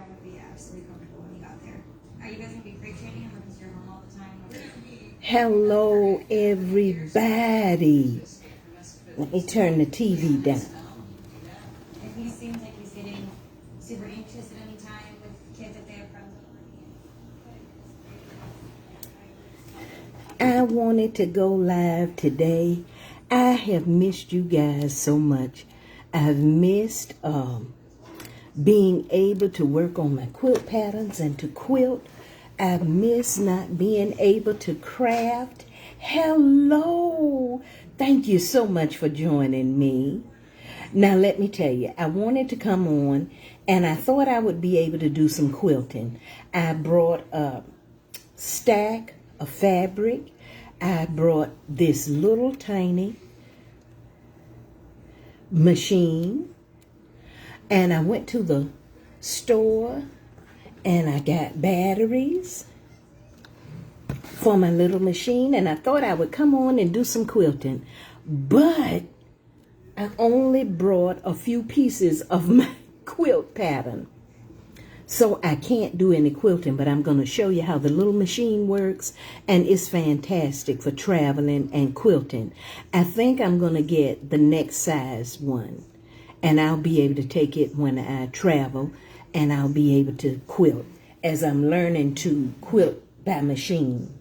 would be absolutely comfortable when you got there. Are you guys going to be crate training him because you're home all the time? Hello, everybody. Let me turn the TV down. If he seems like he's getting super anxious at any time with kids that they have friends with. I wanted to go live today. I have missed you guys so much. I've missed being able to work on my quilt patterns and to quilt. I've missed not being able to craft. Hello. Thank you so much for joining me. Now, let me tell you, I wanted to come on and I thought I would be able to do some quilting. I brought a stack of fabric. I brought this little tiny machine, and I went to the store and I got batteries for my little machine, and I thought I would come on and do some quilting, but I only brought a few pieces of my quilt pattern. So I can't do any quilting, but I'm going to show you how the little machine works, and it's fantastic for traveling and quilting. I think I'm going to get the next size one, and I'll be able to take it when I travel, and I'll be able to quilt as I'm learning to quilt by machine.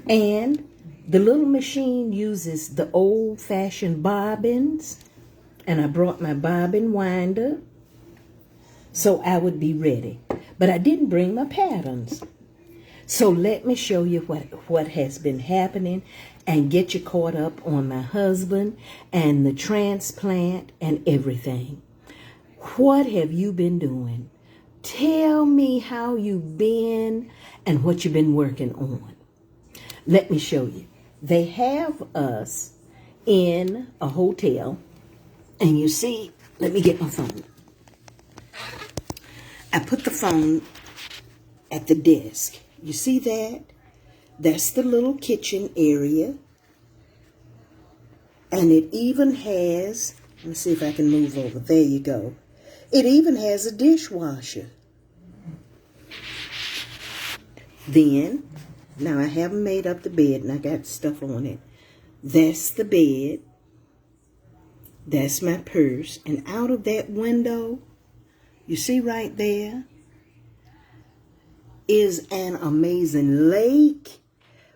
And the little machine uses the old-fashioned bobbins, and I brought my bobbin winder so I would be ready. But I didn't bring my patterns. So let me show you what has been happening and get you caught up on my husband and the transplant and everything. What have you been doing? Tell me how you've been and what you've been working on. Let me show you. They have us in a hotel, and you see, let me get my phone. I put the phone at the desk. You see that? That's the little kitchen area. And it even has, let me see if I can move over. There you go. It even has a dishwasher. Then, now I haven't made up the bed and I got stuff on it. That's the bed. That's my purse. And out of that window, you see right there, is an amazing lake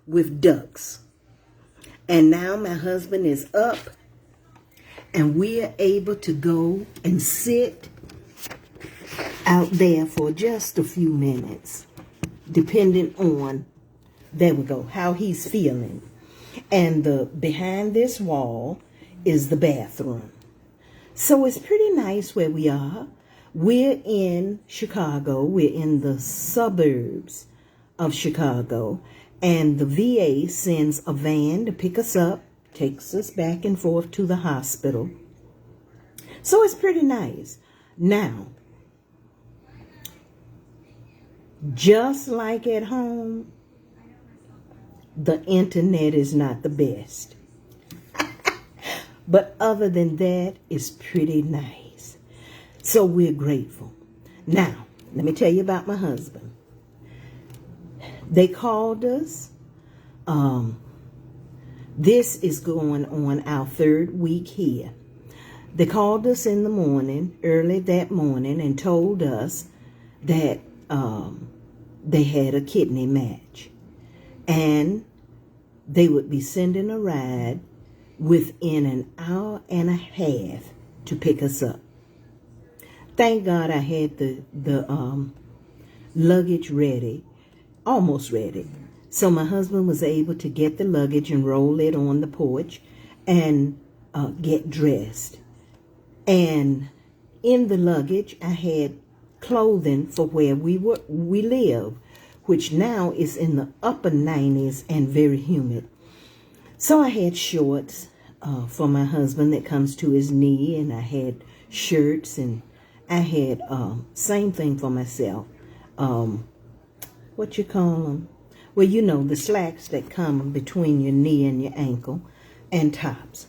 with ducks. And now my husband is up and we're able to go and sit out there for just a few minutes, depending on, there we go, how he's feeling. And behind this wall is the bathroom. So it's pretty nice where we are. We're in Chicago. We're in the suburbs of Chicago. And the VA sends a van to pick us up, takes us back and forth to the hospital. So it's pretty nice. Now, just like at home, the internet is not the best. But other than that, it's pretty nice. So we're grateful. Now, let me tell you about my husband. They called us. This is going on our third week here. They called us in the morning, early that morning, and told us that they had a kidney match. And they would be sending a ride within an hour and a half to pick us up. Thank God I had the luggage ready, almost ready. So my husband was able to get the luggage and roll it on the porch and get dressed. And in the luggage, I had clothing for where we live, which now is in the upper 90s and very humid. So I had shorts for my husband that comes to his knee, and I had shirts, and I had same thing for myself. What you call them? Well, you know, the slacks that come between your knee and your ankle, and tops.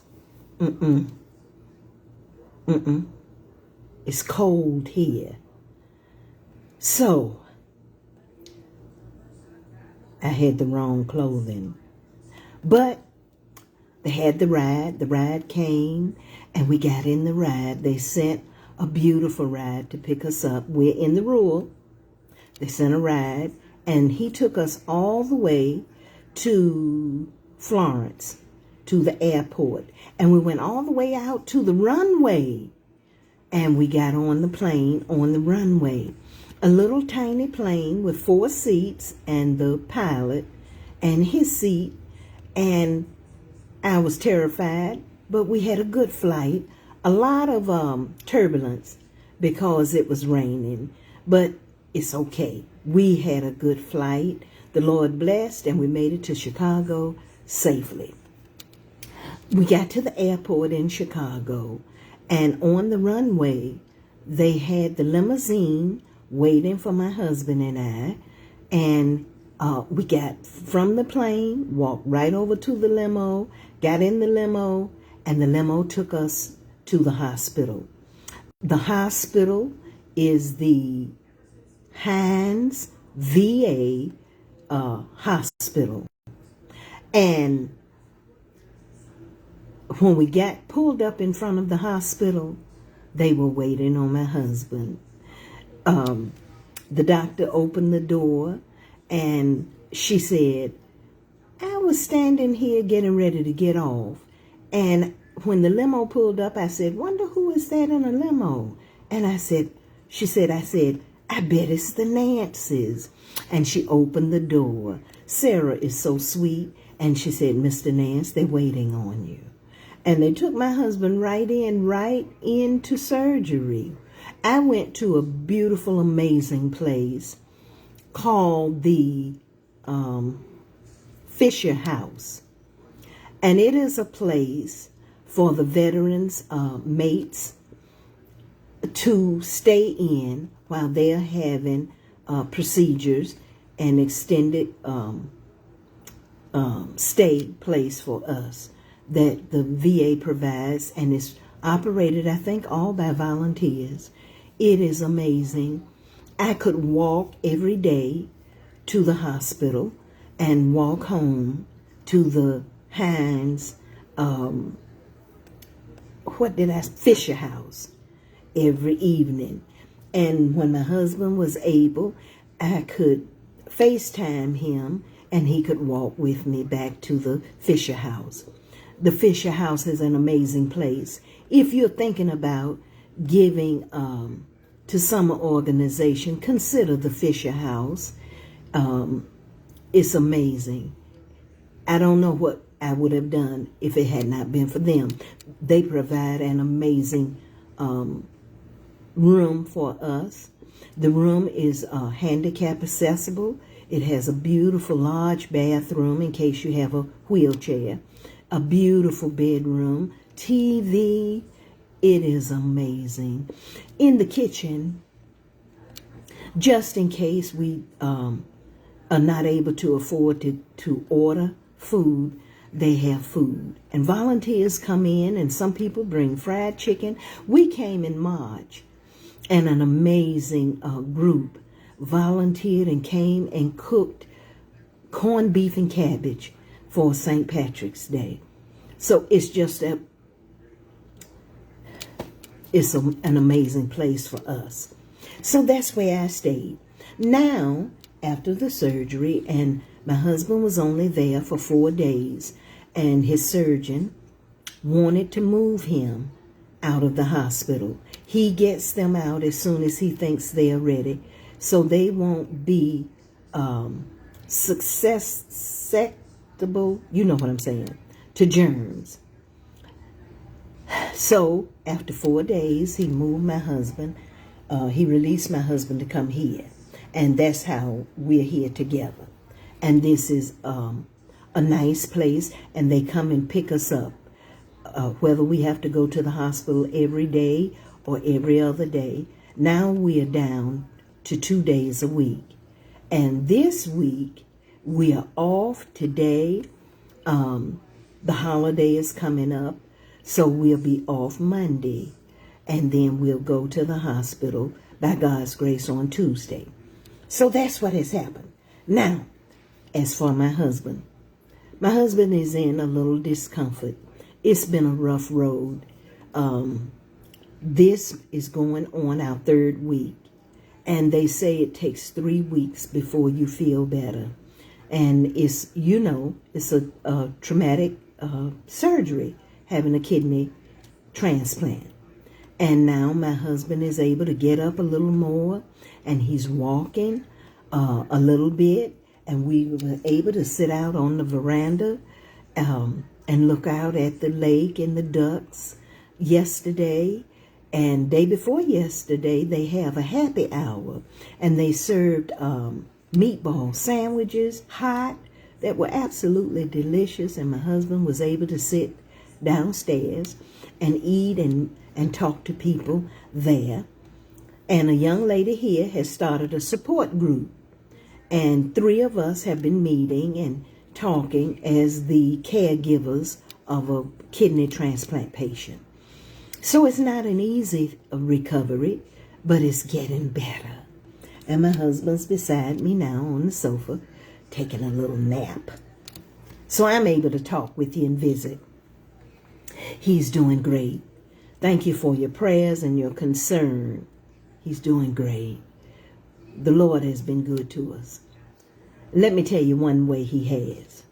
It's cold here. So, I had the wrong clothing. But they had the ride. The ride came, and we got in the ride. They sent a beautiful ride to pick us up. We're in the rural. They sent a ride, and he took us all the way to Florence, to the airport. And we went all the way out to the runway. And we got on the plane on the runway. A little tiny plane with 4 seats and the pilot and his seat. And I was terrified, but we had a good flight. A lot of turbulence because it was raining, but it's okay. We had a good flight. The Lord blessed, and we made it to Chicago safely. We got to the airport in Chicago, and on the runway, they had the limousine waiting for my husband and I, and we got from the plane, walked right over to the limo, got in the limo, and the limo took us to the hospital. The hospital is the Hines VA hospital. And when we got pulled up in front of the hospital, they were waiting on my husband. The doctor opened the door, and she said, I was standing here getting ready to get off. And when the limo pulled up, I said, wonder who is that in a limo? And she said, I bet it's the Nancy's. And she opened the door. Sarah is so sweet. And she said, Mr. Nance, they're waiting on you. And they took my husband right into surgery. I went to a beautiful, amazing place called the Fisher House. And it is a place for the veterans' mates to stay in while they're having procedures, and extended stay place for us that the VA provides, and it's operated, I think, all by volunteers. It is amazing. I could walk every day to the hospital and walk home to the Hines, Fisher House every evening. And when my husband was able, I could FaceTime him, and he could walk with me back to the Fisher House. The Fisher House is an amazing place. If you're thinking about giving to some organization, consider the Fisher House. It's amazing. I don't know what I would have done if it had not been for them. They provide an amazing room for us. The room is handicap accessible. It has a beautiful large bathroom in case you have a wheelchair. A beautiful bedroom, TV. It is amazing. In the kitchen, just in case we are not able to afford to order food, they have food. And volunteers come in, and some people bring fried chicken. We came in March, and an amazing group volunteered and came and cooked corned beef and cabbage for St. Patrick's Day. So it's just an amazing place for us. So that's where I stayed. Now, after the surgery, and my husband was only there for 4 days, and his surgeon wanted to move him out of the hospital. He gets them out as soon as he thinks they're ready, so they won't be susceptible, you know what I'm saying, to germs. So after 4 days, he moved my husband. He released my husband to come here, and that's how we're here together. And this is a nice place, and they come and pick us up, whether we have to go to the hospital every day or every other day. Now we are down to 2 days a week. And this week, we are off today. The holiday is coming up, so we'll be off Monday. And then we'll go to the hospital by God's grace on Tuesday. So that's what has happened. Now, as for my husband is in a little discomfort. It's been a rough road. This is going on our third week. And they say it takes 3 weeks before you feel better. And it's a traumatic surgery, having a kidney transplant. And now my husband is able to get up a little more, and he's walking a little bit. And we were able to sit out on the veranda and look out at the lake and the ducks yesterday. And day before yesterday, they have a happy hour, and they served meatball sandwiches, hot, that were absolutely delicious. And my husband was able to sit downstairs and eat and talk to people there. And a young lady here has started a support group. And 3 of us have been meeting and talking as the caregivers of a kidney transplant patient. So it's not an easy recovery, but it's getting better. And my husband's beside me now on the sofa, taking a little nap. So I'm able to talk with you and visit. He's doing great. Thank you for your prayers and your concern. He's doing great. The Lord has been good to us. Let me tell you one way he has.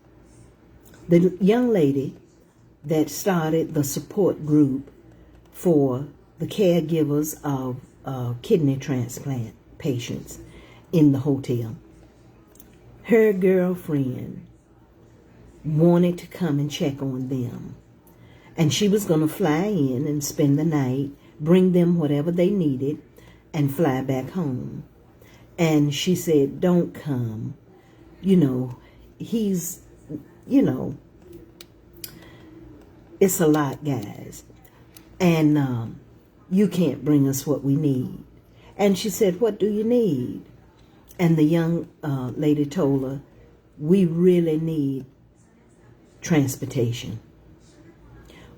The young lady that started the support group for the caregivers of kidney transplant patients in the hotel, her girlfriend wanted to come and check on them. And she was going to fly in and spend the night, bring them whatever they needed, and fly back home. And she said, don't come. He's, it's a lot, guys. And you can't bring us what we need. And she said, what do you need? And the young lady told her, we really need transportation.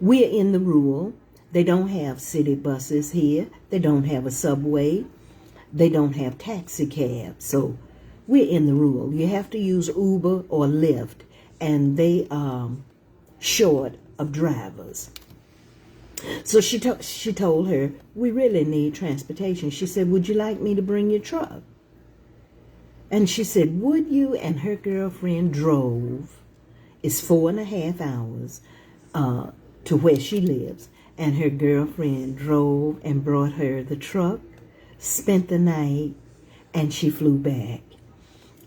We're in the rural. They don't have city buses here. They don't have a subway. They don't have taxi cabs. So we're in the rural. You have to use Uber or Lyft, and they are short of drivers. So she told her, we really need transportation. She said, would you like me to bring your truck? And she said, would you? And her girlfriend drove. It's 4.5 hours to where she lives. And her girlfriend drove and brought her the truck, spent the night, and she flew back.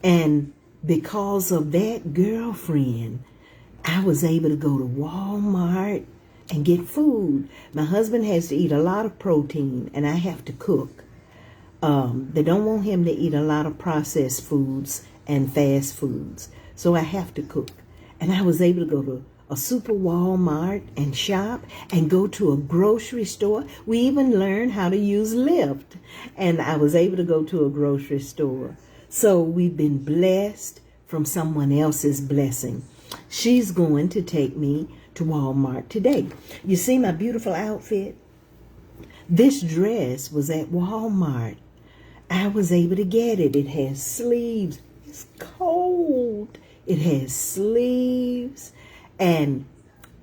And because of that girlfriend, I was able to go to Walmart and get food. My husband has to eat a lot of protein, and I have to cook. They don't want him to eat a lot of processed foods and fast foods, so I have to cook. And I was able to go to a super Walmart and shop and go to a grocery store. We even learned how to use Lyft, and I was able to go to a grocery store. So we've been blessed from someone else's blessing. She's going to take me to Walmart today. You see my beautiful outfit? This dress was at Walmart. I was able to get it. It has sleeves. It's cold. It has sleeves. And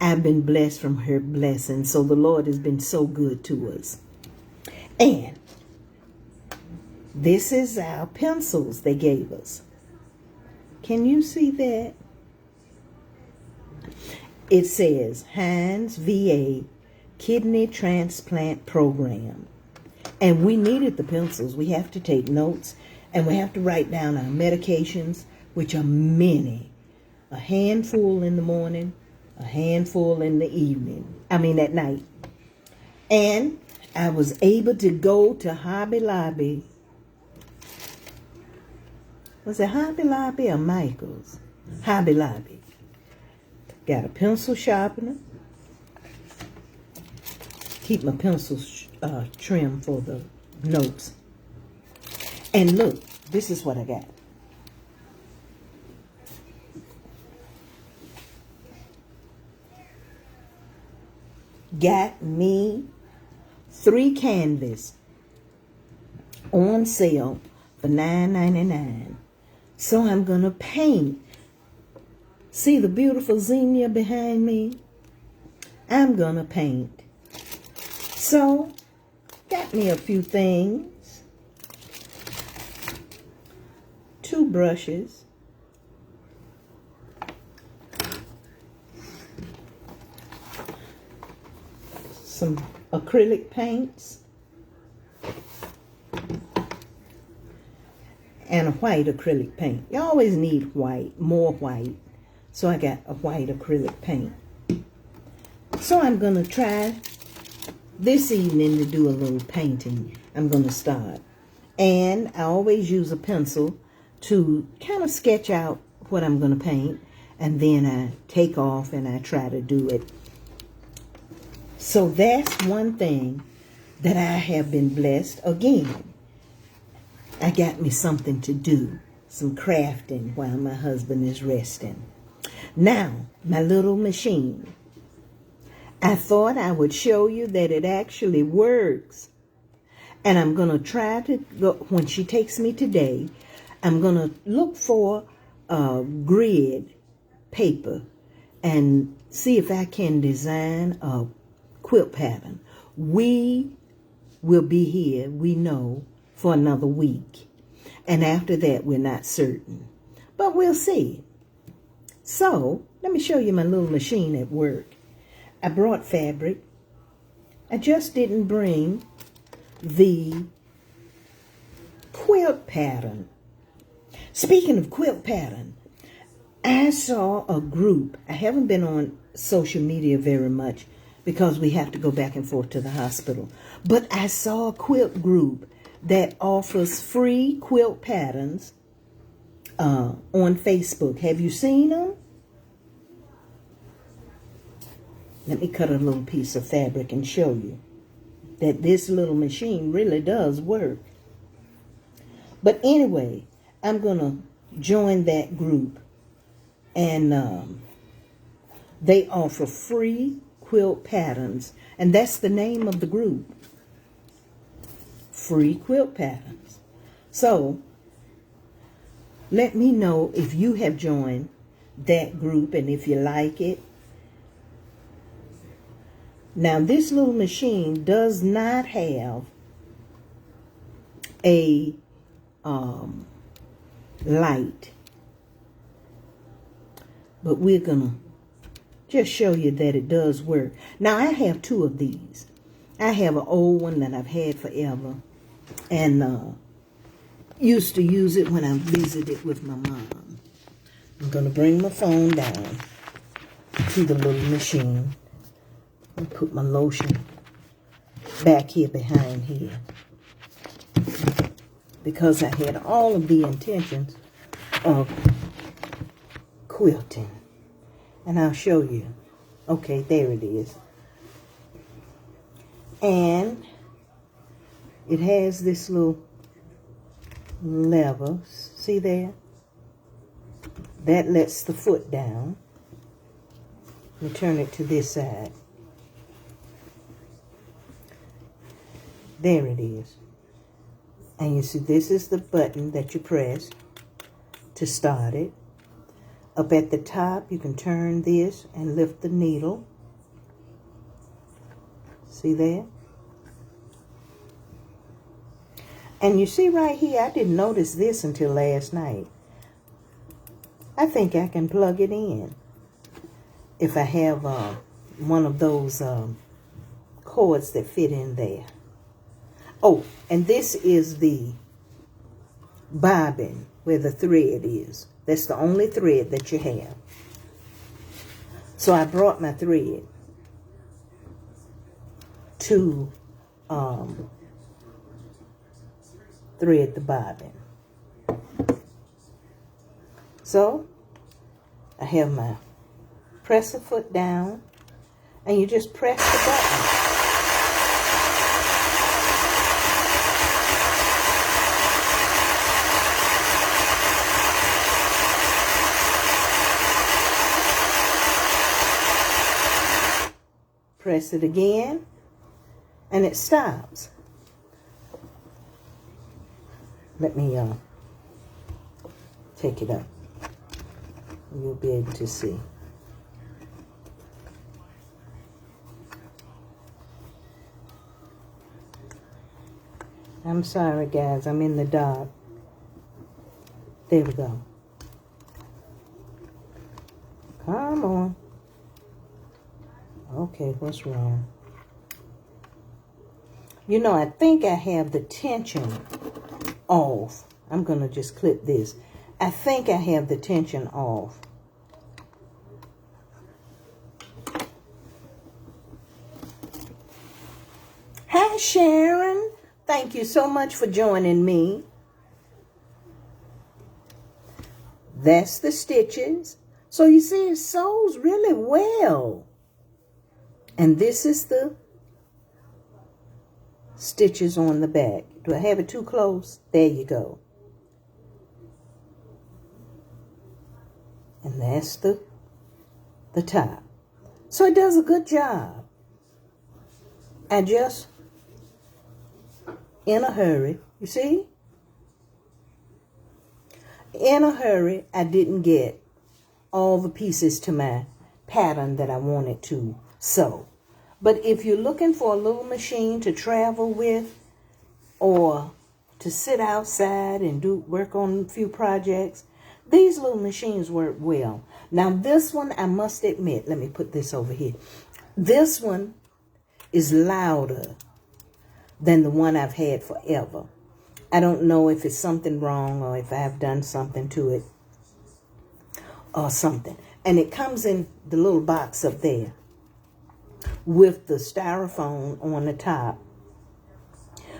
I've been blessed from her blessing. So the Lord has been so good to us. And this is our pencils they gave us. Can you see that? It says Heinz VA Kidney Transplant Program. And we needed the pencils. We have to take notes, and we have to write down our medications, which are many. A handful in the morning, a handful in the evening. At night. And I was able to go to Hobby Lobby. Was it Hobby Lobby or Michael's? Hobby Lobby. Got a pencil sharpener. Keep my pencils trim for the notes. And look, this is what I got. Got me 3 canvas. on sale for $9.99. So I'm going to paint. See the beautiful zinnia behind me? I'm going to paint. So, got me a few things. 2 brushes. Some acrylic paints. And a white acrylic paint. You always need white, more white. So I got a white acrylic paint. So I'm going to try this evening to do a little painting. I'm going to start. And I always use a pencil to kind of sketch out what I'm going to paint. And then I take off and I try to do it. So that's one thing that I have been blessed. Again, I got me something to do. Some crafting while my husband is resting. Now, my little machine. I thought I would show you that it actually works. And I'm going to try to go, when she takes me today, I'm going to look for a grid paper and see if I can design a quilt pattern. We will be here, we know, for another week. And after that, we're not certain. But we'll see. So, let me show you my little machine at work. I brought fabric. I just didn't bring the quilt pattern. Speaking of quilt pattern, I saw a group. I haven't been on social media very much because we have to go back and forth to the hospital. But I saw a quilt group that offers free quilt patterns on Facebook. Have you seen them? Let me cut a little piece of fabric and show you that this little machine really does work. But anyway, I'm going to join that group. And they offer free quilt patterns. And that's the name of the group. Free quilt patterns. So, let me know if you have joined that group and if you like it. Now, this little machine does not have a light. But we're going to just show you that it does work. Now, I have 2 of these. I have an old one that I've had forever. And used to use it when I visited with my mom. I'm going to bring my phone down to the little machine. And put my lotion back here behind here. Because I had all of the intentions of quilting. And I'll show you. Okay, there it is. And it has this little lever. See there? That lets the foot down. Let me turn it to this side. There it is. And you see, this is the button that you press to start it. Up at the top, you can turn this and lift the needle. See there? And you see right here, I didn't notice this until last night. I think I can plug it in. If I have one of those cords that fit in there. Oh, and this is the bobbin where the thread is. That's the only thread that you have. So I brought my thread to thread the bobbin. So I have my presser foot down and you just press the button. Press it again, and it stops. Let me take it up. You'll be able to see. I'm sorry, guys. I'm in the dark. There we go. Come on. Okay, what's wrong? You know, I think I have the tension off. I'm going to just clip this. I think I have the tension off. Hi, Sharon. Thank you so much for joining me. That's the stitches. So you see, it sews really well. And this is the stitches on the back. Do I have it too close? There you go. And that's the top. So it does a good job. I just, in a hurry, you see? In a hurry, I didn't get all the pieces to my pattern that I wanted to sew. But if you're looking for a little machine to travel with or to sit outside and work on a few projects, these little machines work well. Now this one, I must admit, let me put this over here. This one is louder than the one I've had forever. I don't know if it's something wrong or if I've done something to it or something. And it comes in the little box up there with the styrofoam on the top,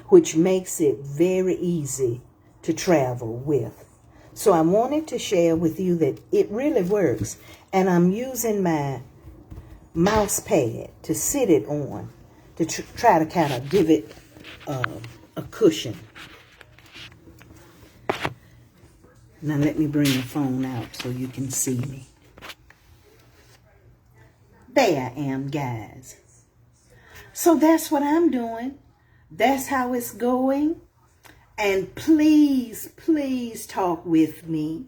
which makes it very easy to travel with. So I wanted to share with you that it really works. And I'm using my mouse pad to sit it on to try to kind of give it a cushion. Now let me bring the phone out so you can see me. There I am, guys. So that's what I'm doing. That's how it's going. And please, please talk with me.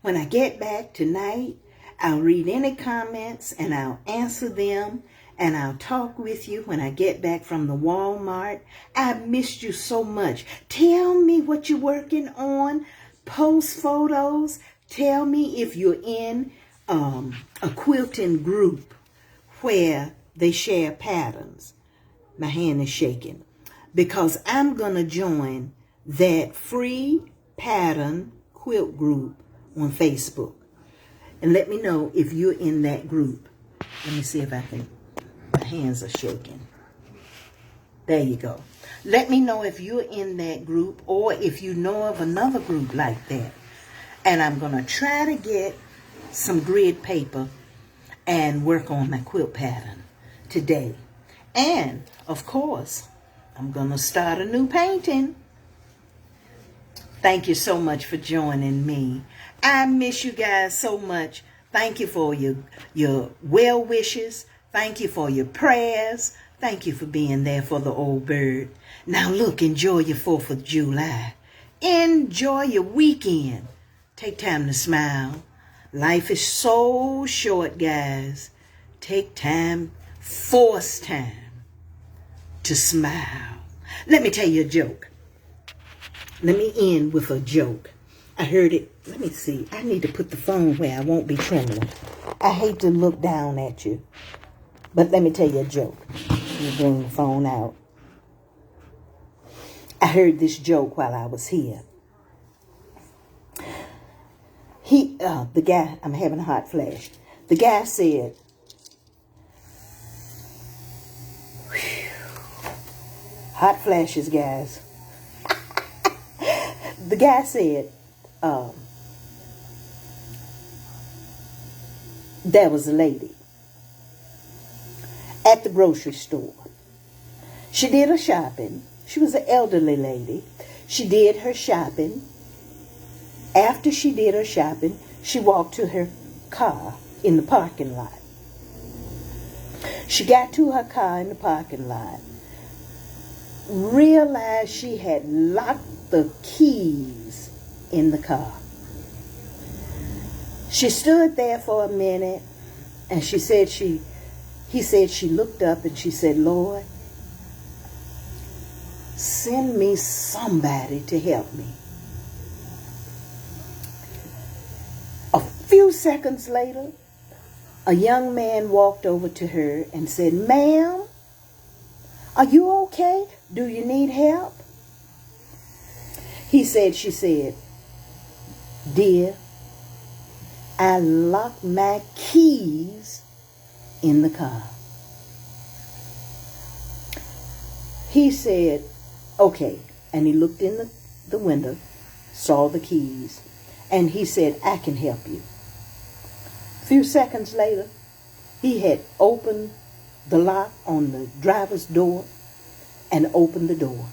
When I get back tonight, I'll read any comments and I'll answer them. And I'll talk with you when I get back from the Walmart. I've missed you so much. Tell me what you're working on. Post photos. Tell me if you're in a quilting group where they share patterns. My hand is shaking because I'm going to join that free pattern quilt group on Facebook. And let me know if you're in that group. Let me see if I can. My hands are shaking. There you go. Let me know if you're in that group or if you know of another group like that. And I'm going to try to get some grid paper and work on my quilt pattern today. And, of course, I'm going to start a new painting. Thank you so much for joining me. I miss you guys so much. Thank you for your well wishes. Thank you for your prayers. Thank you for being there for the old bird. Now look, enjoy your 4th of July. Enjoy your weekend. Take time to smile. Life is so short, guys. Take time, force time to smile. Let me tell you a joke. Let me end with a joke. I heard it. Let me see. I need to put the phone where I won't be trembling. I hate to look down at you. But let me tell you a joke. Let me bring the phone out. I heard this joke while I was here. The guy, I'm having a hot flash. The guy said, hot flashes, guys. The guy said, there was a lady at the grocery store. She did her shopping. She was an elderly lady. She did her shopping. After she did her shopping, she walked to her car in the parking lot. She got to her car in the parking lot, realized she had locked the keys in the car. She stood there for a minute, and he said she looked up and she said, Lord, send me somebody to help me. A few seconds later, a young man walked over to her and said, ma'am, are you okay? Do you need help? She said, dear, I locked my keys in the car. He said, okay. And he looked in the window, saw the keys, and he said, I can help you. A few seconds later, he had opened the lock on the driver's door and opened the door.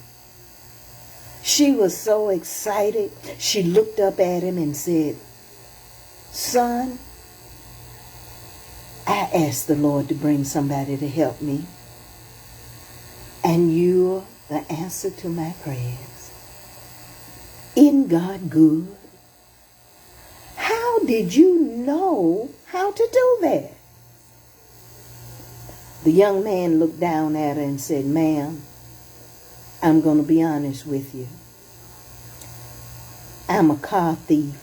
She was so excited. She looked up at him and said, son, I asked the Lord to bring somebody to help me, and you're the answer to my prayers. Isn't God good? How did you know how to do that? The young man looked down at her and said, ma'am, I'm going to be honest with you. I'm a car thief.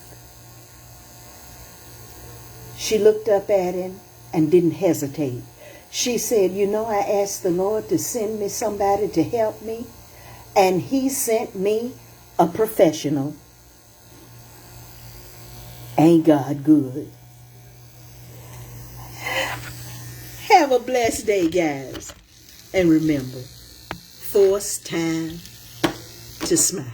She looked up at him and didn't hesitate. She said, you know, I asked the Lord to send me somebody to help me, and he sent me a professional. Ain't God good? Have a blessed day, guys. And remember, force time to smile.